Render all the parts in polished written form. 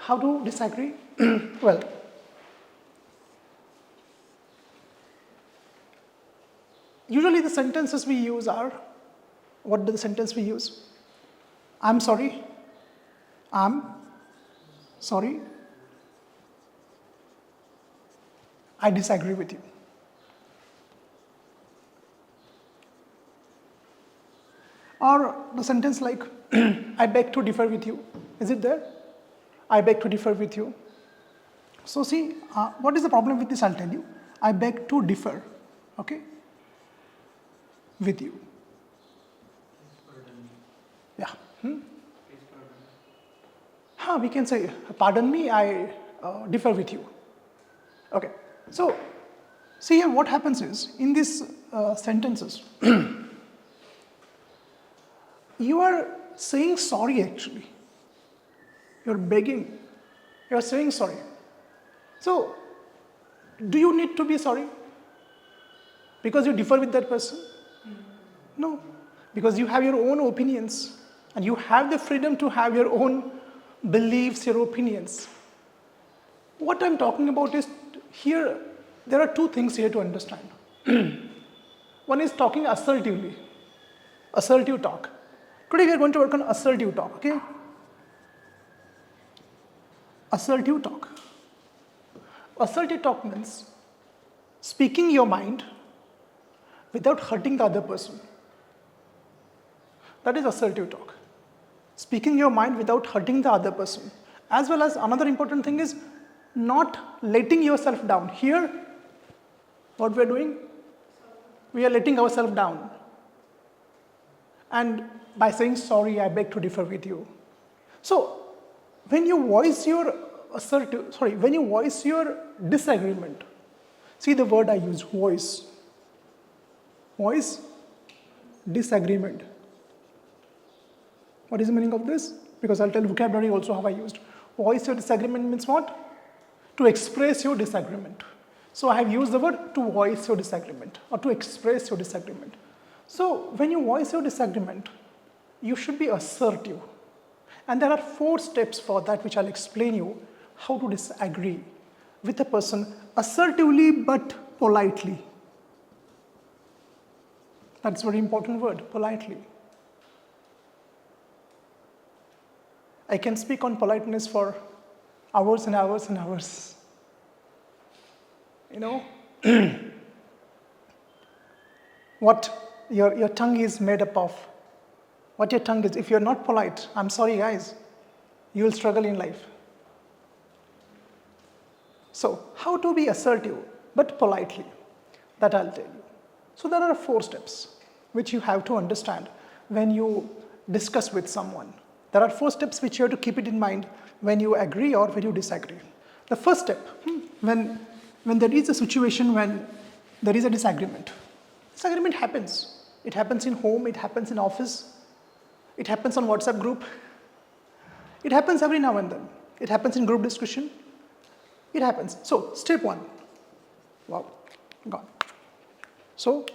How to disagree? Well, usually the sentences we use are, what the sentence we use? I'm sorry. I'm sorry. I disagree with you. Or the sentence like, I beg to differ with you. Is it there? I beg to differ with you. So see, what is the problem with this? I'll tell you. I beg to differ, okay, with you. Yeah. We can say, pardon me, I differ with you. Okay. So, see here what happens is, in these sentences, you are saying sorry actually. You're begging. You're saying sorry. So, do you need to be sorry? Because you differ with that person? No. Because you have your own opinions and you have the freedom to have your own beliefs, your opinions. What I'm talking about is here, there are two things here to understand. One is talking assertively, assertive talk. Today we are going to work on assertive talk, okay? Assertive talk. Assertive talk means speaking your mind without hurting the other person. That is assertive talk. Speaking your mind without hurting the other person. As well as another important thing is not letting yourself down. Here, what we are doing? We are letting ourselves down. And by saying sorry, I beg to differ with you. So, when you voice your when you voice your disagreement, see the word I use, voice. Voice, disagreement. What is the meaning of this? Because I'll tell vocabulary also how I used. Voice your disagreement means what? To express your disagreement. So I have used the word to voice your disagreement or to express your disagreement. So when you voice your disagreement, you should be assertive. And there are 4 steps for that which I'll explain you how to disagree with a person assertively but politely. That's a very important word, politely. I can speak on politeness for hours and hours and hours. You know, what your tongue is made up of. What your tongue is. If you're not polite, I'm sorry guys, you will struggle in life. So, how to be assertive but politely? That I'll tell you. So there are 4 steps which you have to understand when you discuss with someone. There are 4 steps which you have to keep it in mind when you agree or when you disagree. The first step, when there is a situation when there is a disagreement. Disagreement happens. It happens in home, it happens in office, it happens on WhatsApp group. It happens every now and then. It happens in group discussion. It happens. So, step 1. Wow, gone. So,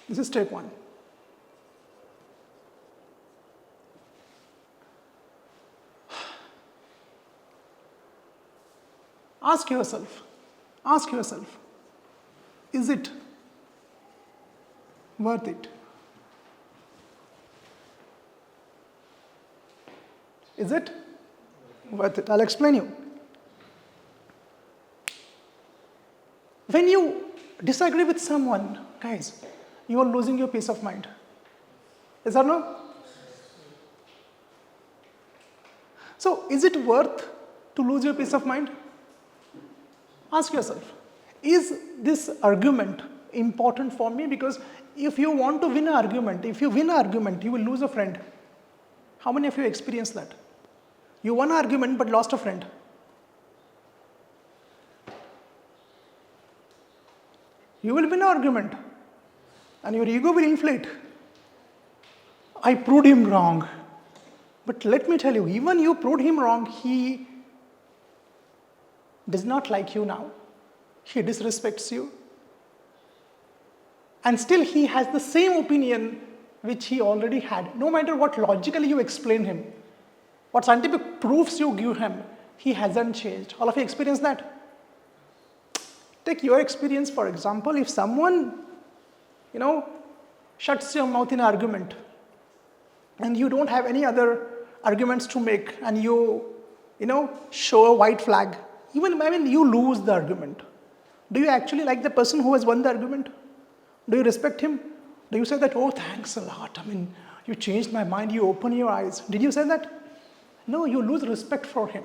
this is step 1. Ask yourself, is it worth it? Is it worth it? I'll explain you. When you disagree with someone, guys, you are losing your peace of mind. Is that no? So, is it worth to lose your peace of mind? Ask yourself, is this argument important for me? Because if you want to win an argument, if you win an argument, you will lose a friend. How many of you experienced that? You won an argument but lost a friend. You will win an argument and your ego will inflate. I proved him wrong. But let me tell you, even you proved him wrong, he does not like you now. He disrespects you. And still he has the same opinion which he already had. No matter what logically you explain him, What scientific proofs you give him, he hasn't changed. All of you experience that? Take your experience, for example, if someone, shuts your mouth in an argument and you don't have any other arguments to make and show a white flag, even you lose the argument. Do you actually like the person who has won the argument? Do you respect him? Do you say that, oh, thanks a lot, you changed my mind, you opened your eyes. Did you say that? No, you lose respect for him.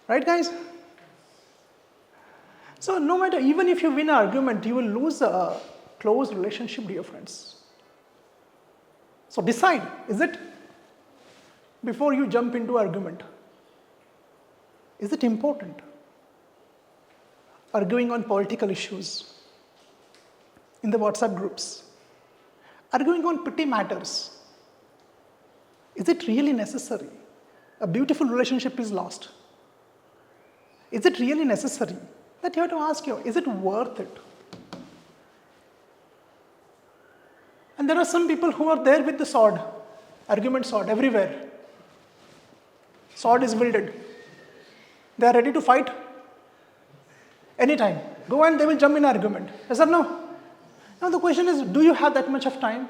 Right, guys? So no matter, even if you win an argument, you will lose a close relationship, dear friends. So decide, is it, before you jump into argument, is it important? Arguing on political issues, in the WhatsApp groups, arguing on petty matters, is it really necessary? A beautiful relationship is lost. Is it really necessary? That you have to ask you, is it worth it? And there are some people who are there with the sword, argument sword everywhere. Sword is wielded. They are ready to fight anytime. Go and they will jump in argument. Yes or no? Now the question is, do you have that much of time?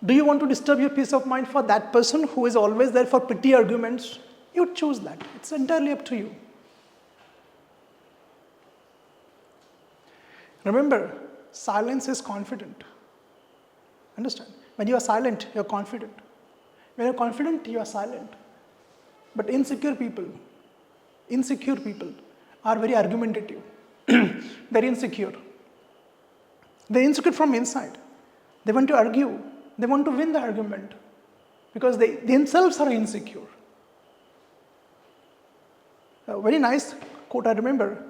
Do you want to disturb your peace of mind for that person who is always there for petty arguments? You choose that. It's entirely up to you. Remember, silence is confident. Understand? When you are silent, you are confident. When you are confident, you are silent. But insecure people are very argumentative. They're insecure. They're insecure from inside. They want to argue. They want to win the argument because they themselves are insecure. A very nice quote I remember.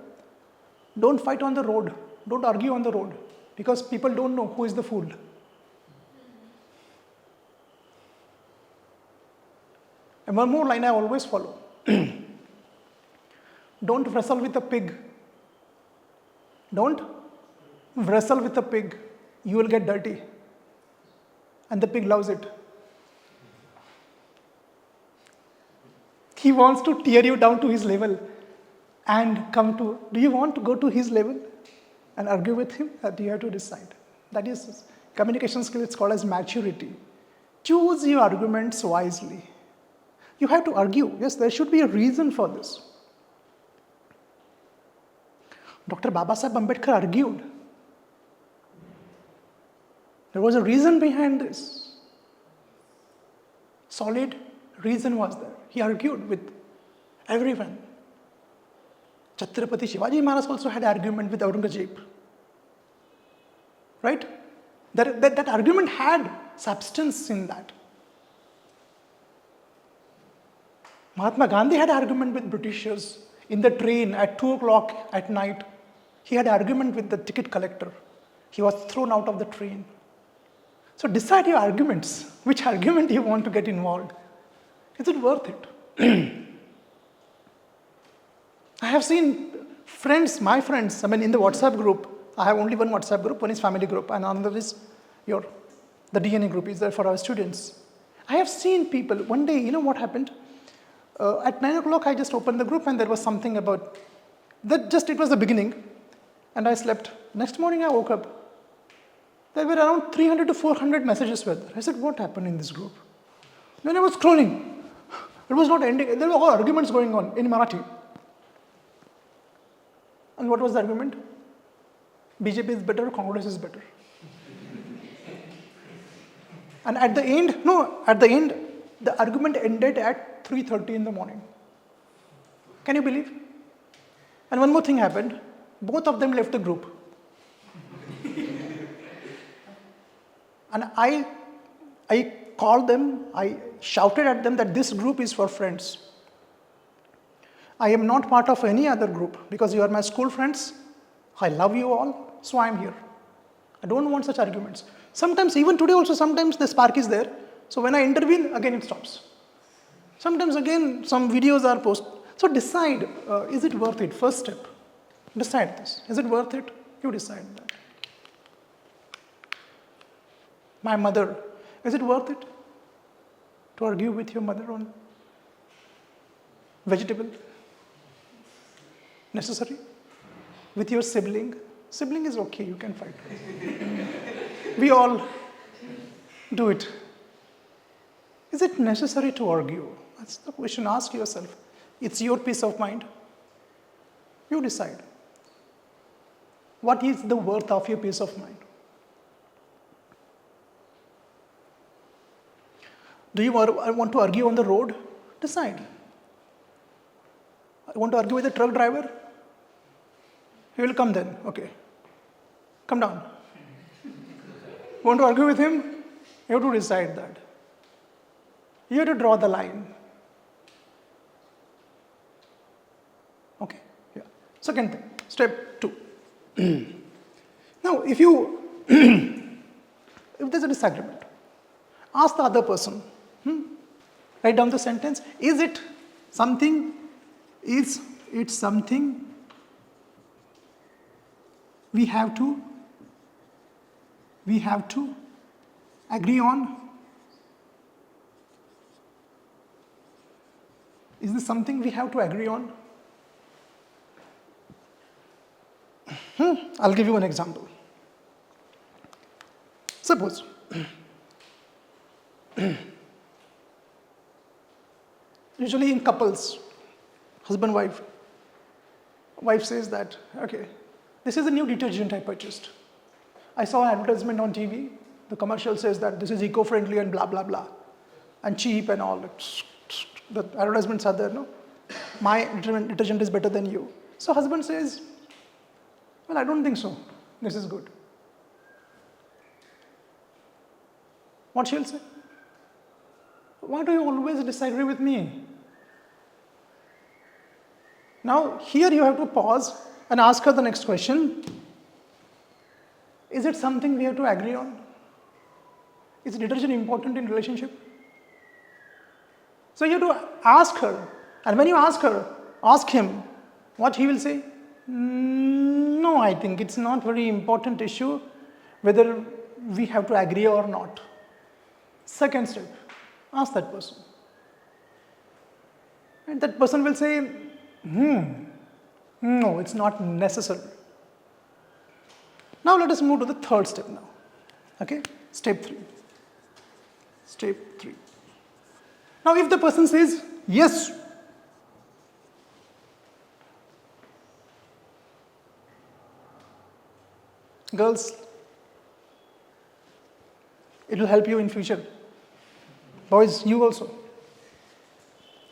Don't fight on the road. Don't argue on the road because people don't know who is the fool. And one more line I always follow. Don't wrestle with a pig. Don't wrestle with a pig. You will get dirty. And the pig loves it. He wants to tear you down to his level and do you want to go to his level and argue with him? That you have to decide. That is communication skill, it's called as maturity. Choose your arguments wisely. You have to argue. Yes, there should be a reason for this. Dr. Babasaheb Ambedkar argued. There was a reason behind this. Solid reason was there. He argued with everyone. Chhatrapati Shivaji Maharaj also had argument with Aurangzeb. Right? That argument had substance in that. Mahatma Gandhi had argument with Britishers in the train at 2 o'clock at night. He had argument with the ticket collector. He was thrown out of the train. So decide your arguments. Which argument you want to get involved? Is it worth it? I have seen my friends, in the WhatsApp group, I have only one WhatsApp group, one is family group, and another is the DNA group is there for our students. I have seen people, one day, you know what happened? At 9 o'clock, I just opened the group and there was something about, it was the beginning, and I slept. Next morning, I woke up. There were around 300 to 400 messages were there. I said, what happened in this group? When I was scrolling, it was not ending. There were all arguments going on in Marathi. And what was the argument? BJP is better, Congress is better. And at the end, the argument ended at 3:30 in the morning. Can you believe? And one more thing happened. Both of them left the group. And I called them, I shouted at them that this group is for friends. I am not part of any other group because you are my school friends. I love you all, so I am here. I don't want such arguments. Sometimes, even today also, sometimes the spark is there. So when I intervene, again it stops. Sometimes again, some videos are posted. So decide, is it worth it? First step, decide this. Is it worth it? You decide that. My mother, is it worth it? to argue with your mother on vegetable? Necessary? With your sibling? Sibling is okay, you can fight. We all do it. Is it necessary to argue? That's the question. Ask yourself. It's your peace of mind. You decide. What is the worth of your peace of mind? Do you want to argue on the road? Decide. I want to argue with a truck driver? He will come then. Okay. Come down. Want to argue with him? You have to decide that. You have to draw the line. Okay. Yeah. Second thing, step 2. Now, if there's a disagreement, ask the other person. Write down the sentence. Is it something we have to agree on? Is this something we have to agree on? I'll give you an example. Suppose usually in couples, husband, wife says that, okay, this is a new detergent I purchased. I saw an advertisement on TV. The commercial says that this is eco-friendly and blah, blah, blah, and cheap and all. The advertisements are there, no? My detergent is better than you. So husband says, well, I don't think so. This is good. What she'll say? Why do you always disagree with me? Now, here you have to pause and ask her the next question. Is it something we have to agree on? Is detergent important in relationship? So you have to ask her. And when you ask her, ask him, what he will say? No, I think it's not very important issue whether we have to agree or not. Second step, ask that person. And that person will say, no, it's not necessary. Now let us move to the third step now. Okay, step 3. Step 3. Now if the person says, yes, girls, it will help you in future. Boys, you also.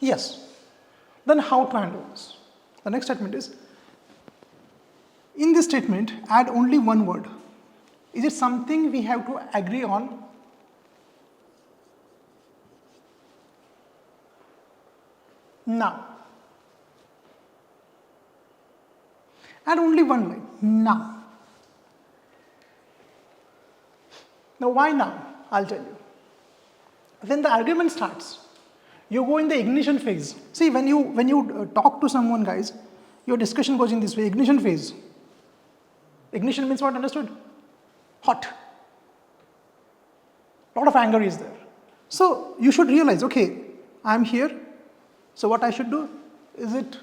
Yes. Then how to handle this? The next statement is, in this statement, add only one word. Is it something we have to agree on? Now. Add only one line. Now. Now, why now? I'll tell you. When the argument starts, you go in the ignition phase. See, when you talk to someone, guys, your discussion goes in this way, ignition phase. Ignition means what? Understood? Hot. A lot of anger is there. So you should realize, okay, I'm here. So what I should do? Is it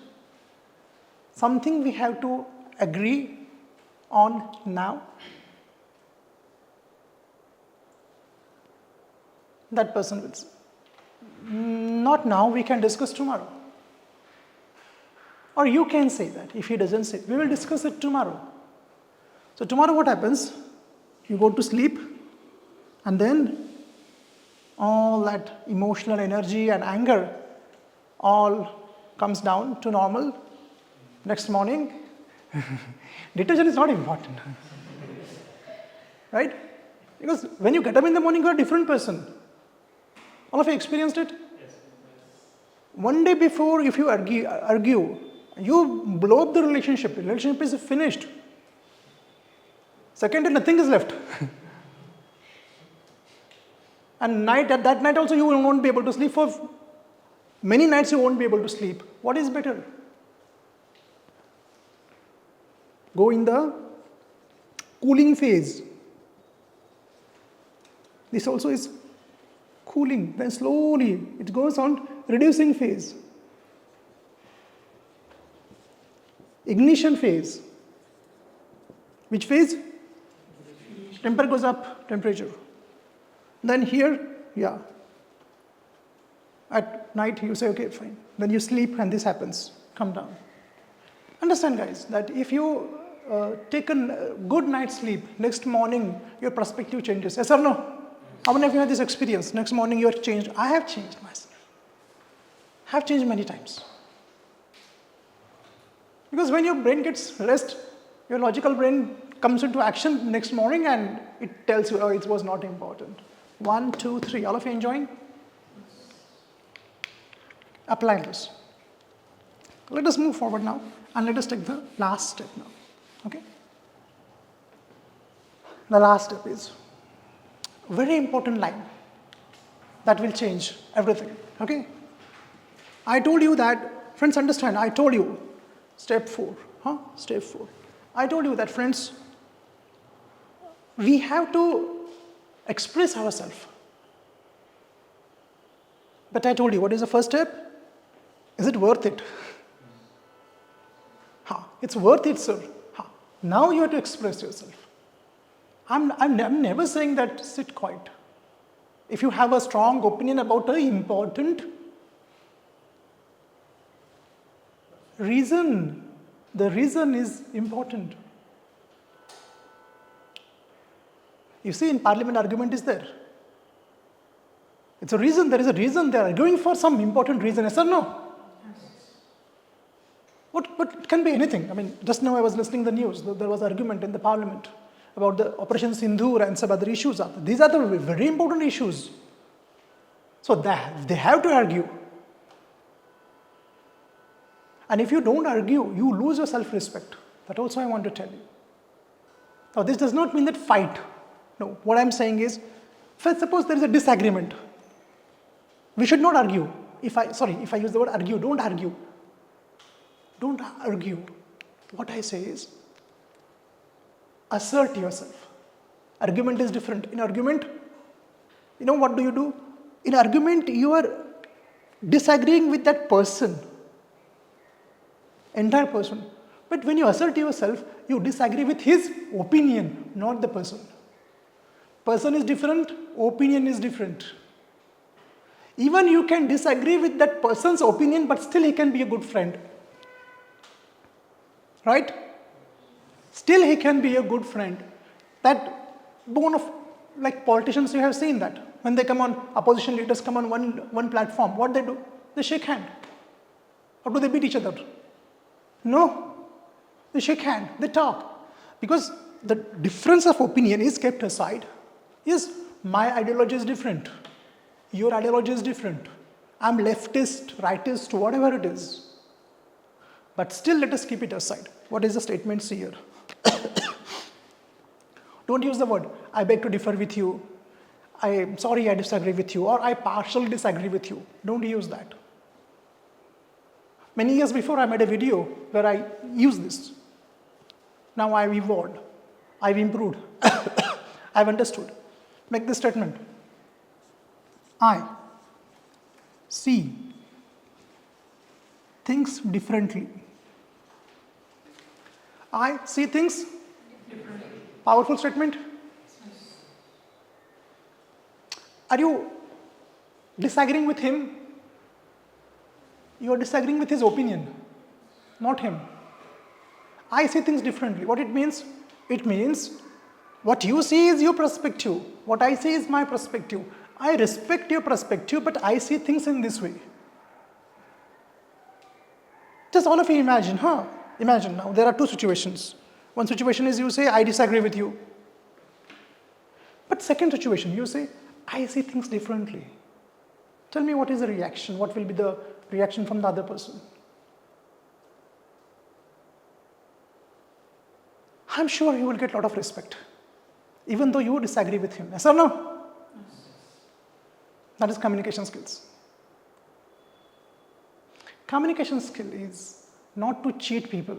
something we have to agree on now? That person will say, not now, we can discuss tomorrow. Or you can say that. If he doesn't say, we will discuss it tomorrow. So tomorrow what happens? You go to sleep, and then all that emotional energy and anger all comes down to normal. Next morning, detergent is not important. Right? Because when you get up in the morning, you are a different person. All of you experienced it? Yes. One day before, if you argue, you blow up the relationship. The relationship is finished. Second day, nothing is left. And at that night also, you won't be able to sleep. For many nights, you won't be able to sleep. What is better? Go in the cooling phase. This also is cooling, then slowly it goes on reducing phase. Ignition phase. Which phase? Temperature goes up, temperature. Then here, yeah. At night you say, okay, fine. Then you sleep and this happens, come down. Understand guys, that if you take a good night's sleep, next morning your perspective changes. Yes or no? How many of you had this experience? Next morning you are changed. I have changed myself. I have changed many times. Because when your brain gets rest, your logical brain comes into action next morning and it tells you, oh, it was not important. 1, 2, 3. All of you enjoying? Apply this. Let us move forward now and let us take the last step now. Okay? The last step is a very important line that will change everything. Okay? I told you that, friends, understand, I told you, step 4. Step 4. I told you that, friends, we have to express ourselves. But I told you, what is the first step? Is it worth it? It's worth it, sir. Now you have to express yourself. I'm never saying that sit quiet. If you have a strong opinion about an important reason, the reason is important. You see, in parliament, argument is there. It's a reason, there is a reason, they are arguing for some important reason, yes or no? But it can be anything. I mean, just now I was listening to the news, there was argument in the parliament about the Operation Sindoor and some other issues. These are the very important issues. So they have to argue. And if you don't argue, you lose your self-respect. That also I want to tell you. Now this does not mean that fight. No, what I'm saying is, suppose there is a disagreement. We should not argue. If I use the word argue, don't argue. Don't argue. What I say is, assert yourself. Argument is different. In argument, you know what do? In argument, you are disagreeing with that person. Entire person. But when you assert yourself, you disagree with his opinion, not the person. Person is different, opinion is different. Even you can disagree with that person's opinion, but still he can be a good friend. Right? Still he can be a good friend. That bone of, like politicians, you have seen that. When they come on, opposition leaders come on one platform, what they do? They shake hand. Or do they beat each other? No. They shake hand, they talk. Because the difference of opinion is kept aside. Yes, my ideology is different. Your ideology is different. I'm leftist, rightist, whatever it is. But still let us keep it aside. What is the statement here? Don't use the word, I beg to differ with you. I'm sorry I disagree with you, or I partially disagree with you. Don't use that. Many years before I made a video where I used this. Now I've evolved. I've improved. I've understood. Make this statement. I see things differently. I see things differently. Powerful statement. Are you disagreeing with him? You are disagreeing with his opinion, not him. I see things differently. What it means? It means what you see is your perspective. What I see is my perspective. I respect your perspective, but I see things in this way. Just all of you imagine, Imagine now, there are two situations. One situation is you say, I disagree with you. But second situation, you say, I see things differently. Tell me what is the reaction? What will be the reaction from the other person? I'm sure you will get a lot of respect, even though you disagree with him. Yes or no? Yes. That is communication skills. Communication skill is not to cheat people.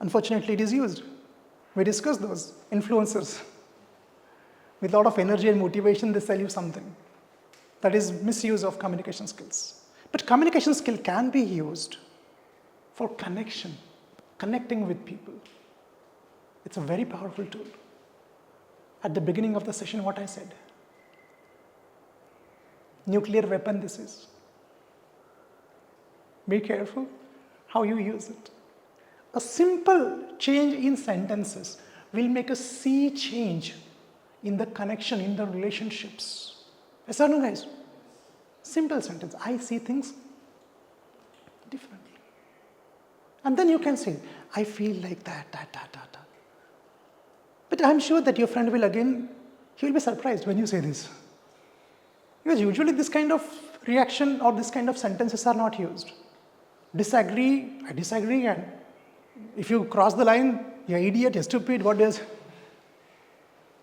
Unfortunately, it is used. We discussed those influencers. with a lot of energy and motivation, they sell you something. That is misuse of communication skills. But communication skill can be used for connection, connecting with people. It's a very powerful tool. At the beginning of the session, what I said, nuclear weapon this is. Be careful how you use it. A simple change in sentences will make a sea change in the connection, in the relationships. Yes or no, guys? Simple sentence. I see things differently. And then you can say, I feel like that. But I'm sure that your friend will again, he will be surprised when you say this. Because usually this kind of reaction or this kind of sentences are not used. Disagree, I disagree, and if you cross the line, you're idiot, you're stupid, what does?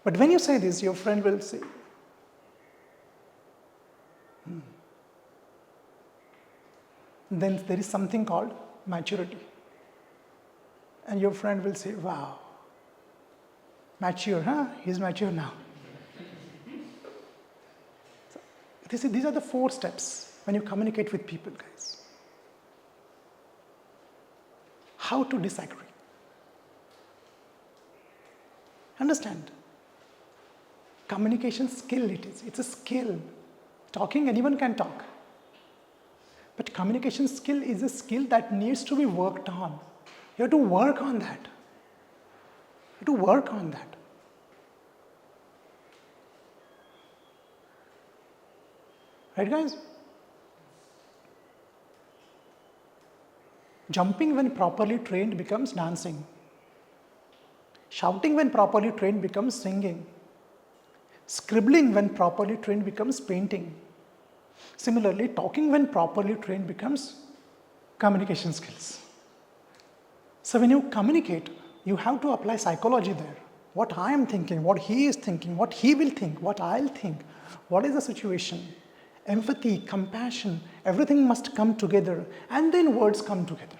But when you say this, your friend will say, Then there is something called maturity. And your friend will say, wow, mature, huh? He's mature now. So, these are the 4 steps when you communicate with people, guys. How to disagree. Understand? Communication skill it is. It's a skill. Talking, anyone can talk. But communication skill is a skill that needs to be worked on. You have to work on that. You have to work on that. Right, guys? Jumping when properly trained becomes dancing. Shouting when properly trained becomes singing. Scribbling when properly trained becomes painting. Similarly, talking when properly trained becomes communication skills. So when you communicate, you have to apply psychology there. What I am thinking, what he is thinking, what he will think, what I'll think, what is the situation. Empathy, compassion, everything must come together, and then words come together.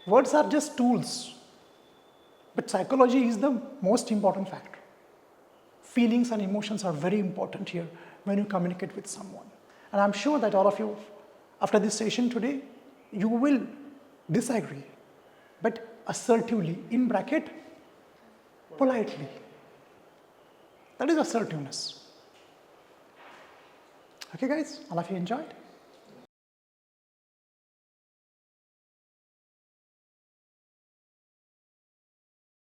Words are just tools, but psychology is the most important factor. Feelings and emotions are very important here when you communicate with someone. And I'm sure that all of you, after this session today, you will disagree, but assertively, in bracket, politely. That is assertiveness. Okay guys, all of you enjoyed?